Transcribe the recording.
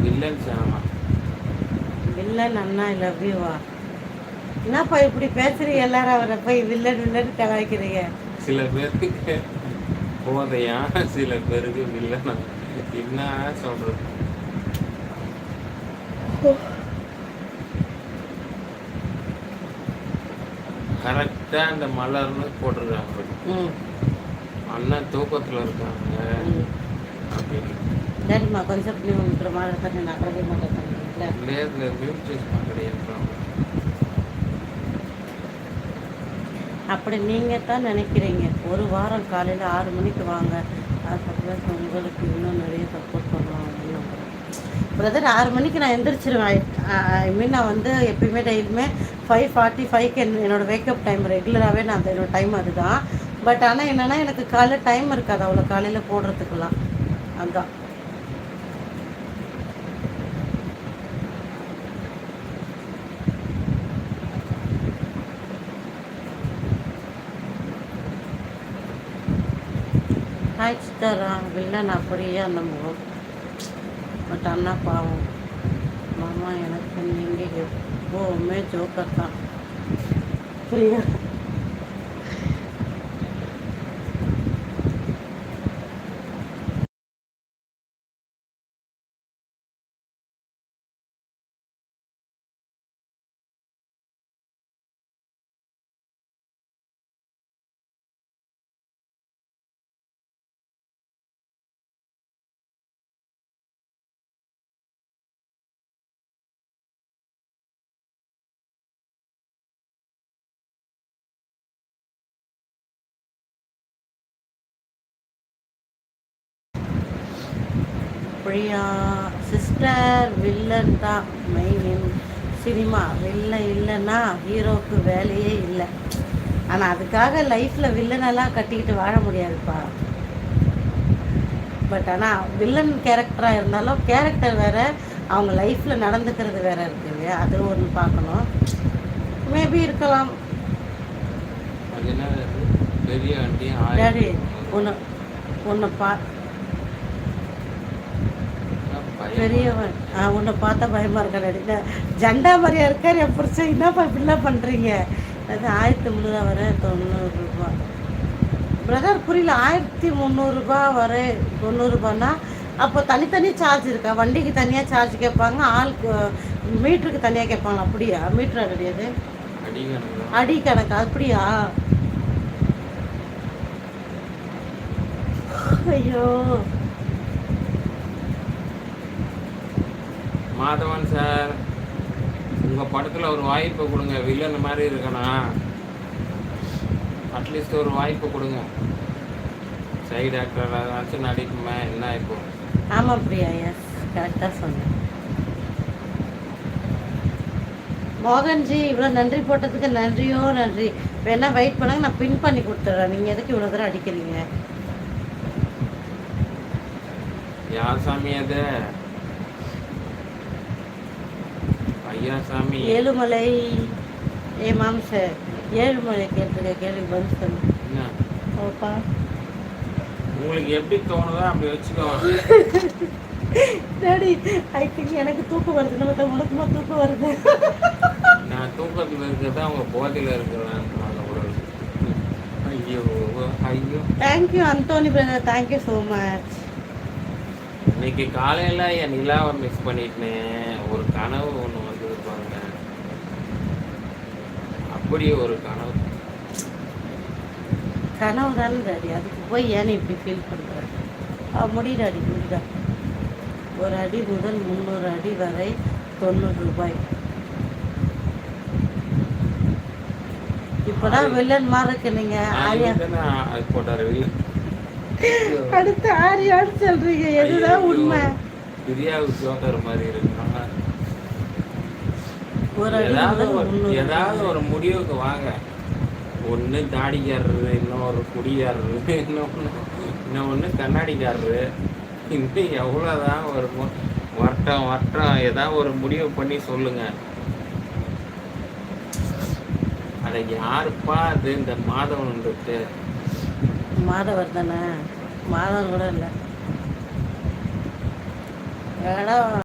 Villain சாமா. Villain அண்ணா I love யூவா? என்னப்பா இப்படி பேசுறீங்க? எல்லாரும் அவரை போய் வில்லன் வில்லன் கலாய்க்கிறீங்க. சில பேருக்கு போதையா, சில பேருக்கு வில்லனா. என்ன சொல்றது? கரெக்டா அந்த மலர்னு போட்டிருக்காங்க. அண்ணன் தூக்கத்துல இருக்காங்க அப்படின்னு. சரிம்மா கொஞ்சம் நீ விட்டுற மாதிரி தான் நான் அக்கறை மாட்டேன். நேரில் மியூட் சேஸ் கிடையாது. அப்படி நீங்கள் தான் நினைக்கிறீங்க. ஒரு வாரம் காலையில் 6 மணிக்கு வாங்க, சப்போஸ் உங்களுக்கு இன்னும் நிறைய சப்போர்ட் பண்ணுவோம் அப்படின்னு நம்புகிறேன். பிரதர் 6 மணிக்கு நான் எந்திரிச்சிருவேன். ஐ மீன் நான் வந்து எப்பயுமே டெய்லியுமே 5:45க்கு என்னோடய வேக்கப் டைம் ரெகுலராகவே நான் என்னோடய டைம் அதுதான். பட் ஆனால் என்னென்னா எனக்கு காலையில் டைம் இருக்காது அவ்வளோ காலையில் போடுறதுக்கெல்லாம். அதுதான் ஆயிடுச்சுட்டாரா வில்லன் அப்படியே அந்த முகம். பட் அண்ணா பாவம் மாமா, எனக்கு நீங்கள் எப்போவுமே ஜோக்கர் தான். புரியா? பிரியா சிஸ்டர், வில்லன் தான் மெயின் சினிமா. வில்லன் இல்லைன்னா ஹீரோவுக்கு வேலையே இல்லை. ஆனால் அதுக்காக லைஃப்பில் வில்லனெல்லாம் கட்டிக்கிட்டு வாழ முடியாதுப்பா. பட் ஆனால் வில்லன் கேரக்டராக இருந்தாலும் கேரக்டர் வேறு, அவங்க லைஃப்பில் நடந்துக்கிறது வேறு இருக்கு இல்லையா? அது ஒன்று பார்க்கணும். மேபி இருக்கலாம். டாடி ஒன்று பெரியவன் உன்னை பார்த்தா பயமாக இருக்கா? ஜண்டா மாதிரியா இருக்கார் என் புரிச்சா. என்னப்பா இப்படிலாம் பண்ணுறீங்க? அது 1300 வர 90 ரூபா. பிரதர் புரியல. 1300 ரூபா வர 90 ரூபான்னா அப்போ தனித்தனி சார்ஜ் இருக்கா? வண்டிக்கு தனியாக சார்ஜ் கேட்பாங்க, ஆளுக்கு மீட்டருக்கு தனியாக கேட்பாங்க. அப்படியா? மீட்டர் கிடையாது, அடி கணக்கு. அப்படியா? ஐயோ மாதவன் சார், உங்கள் படத்தில் ஒரு வாய்ப்பு கொடுங்க. வில்லன் மாதிரி இருக்கணும், அட்லீஸ்ட் ஒரு வாய்ப்பு கொடுங்க. சைடு ஆக்டர் ஏதாச்சும் நடிக்குமே. என்ன இப்போ? ஆமாம் பிரியா, எஸ் கரெக்டாக சொன்னேன். மோகன்ஜி இவ்வளோ நன்றி போட்டதுக்கு நன்றியோ நன்றி. வேணா வெயிட் பண்ணுங்க, நான் பின் பண்ணி கொடுத்துட்றேன். நீங்கள் எதுக்கு இவ்வளோ தூரம் அடிக்கிறீங்க? யார் சாமி அது? ஐயா சாமி. ஏழுமலை. மாம்சர் ஏழுமலை கேட்டிருக்க கேள்வி பதில் சொல்லு. ஓப்பா உங்களுக்கு எப்படி தோணுதோ அப்படி வச்சுக்கோ. டாடி ஐ திங்க் எனக்கு தூக்கம் வருது. நம்ம உனக்குமா தூக்கம் வருது? நான் தூக்கத்தில் இருக்கிறதா அவங்க போதையில் இருக்கிறேன். ஐயோ ஐயோ. Thank you Anthony brother, thank you so much. இன்னைக்கு காலையில் என் நிலாவை மிஸ் பண்ணிட்டேன். ஒரு கனவு ஒன்று வந்தது பாருங்க, அப்படியே ஒரு கனவு. கனவு தானே டாடி, அதுக்கு போய் ஏன்னு இப்படி ஃபீல் பண்ணுறேன்? முடிடாடி முடிடா. ஒரு அடி முதல் 300 அடி வரை 90 ரூபாய். இப்போதான் வில்லன் மாதிரி இருக்கு. நீங்க ஆரியா போட்டாரு வில்லன். அடுத்து ஆரியான்னு சொல்றீங்க, எதுதான் உண்மை? பிரியாவுக்கு ஜோக்கர் மாதிரி இருக்காங்க. ஏதாவது ஒரு முடிவுக்கு வாங்க. ஒன்று தாடிக்காரரு, இன்னொரு குடிக்காரரு, இன்னொன்று கண்ணாடிக்காரரு. இன்னும் எவ்வளோதான் ஒரு வட்டம் வட்டம் ஏதாவது ஒரு முடிவு பண்ணி சொல்லுங்க. அதை யாருப்பா அது? இந்த மாதவன் மாதவர் தானே? மாதவன் கூட இல்லை.